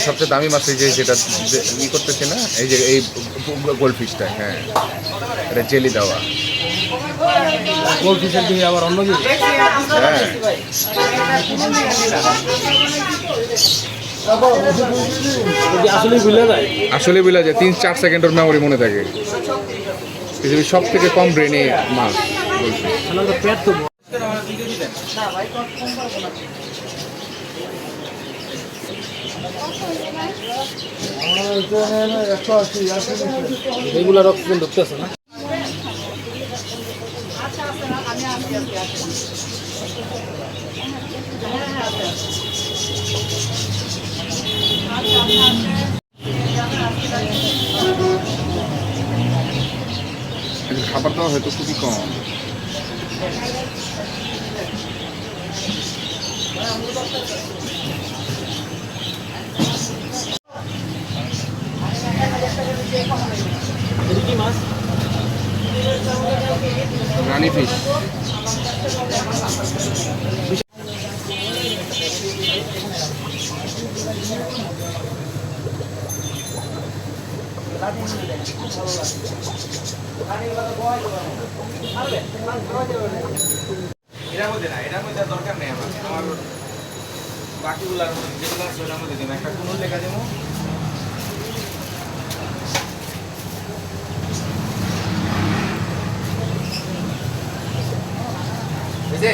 সবচেয়ে দামি মাছ এই যে যেটা ই করতেছে না, এই যে এই গোল্ড ফিশটা। হ্যাঁ, এটা জেলি দেওয়া গোল্ড ফিশের দিকে আবার অন্য কিছু। হ্যাঁ, আসলে ভুলে যায়, আসলে বলা যায় 3-4 সেকেন্ডের মেমোরি মনে থাকে। পৃথিবীর সব থেকে কম ব্রেনে মাছ গোল্ড ফিশ। পেট তো রেগুলার অক্সিজেন ঢুকতেছে না। খাবার দাওয়া হয়তো খুবই কম। কি মাছ? রানি ফিশ। এটার মধ্যে না, এটার মধ্যে দরকার নেই আমার। আমার বাকিগুলার যেগুলো আছে ওটার মধ্যে দেবো, একটা কোনো লেখা দেবো। বুঝছে?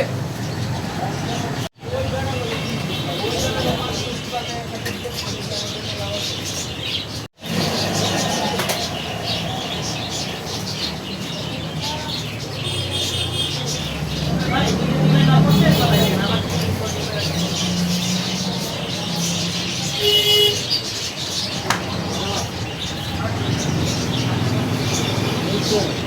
Good.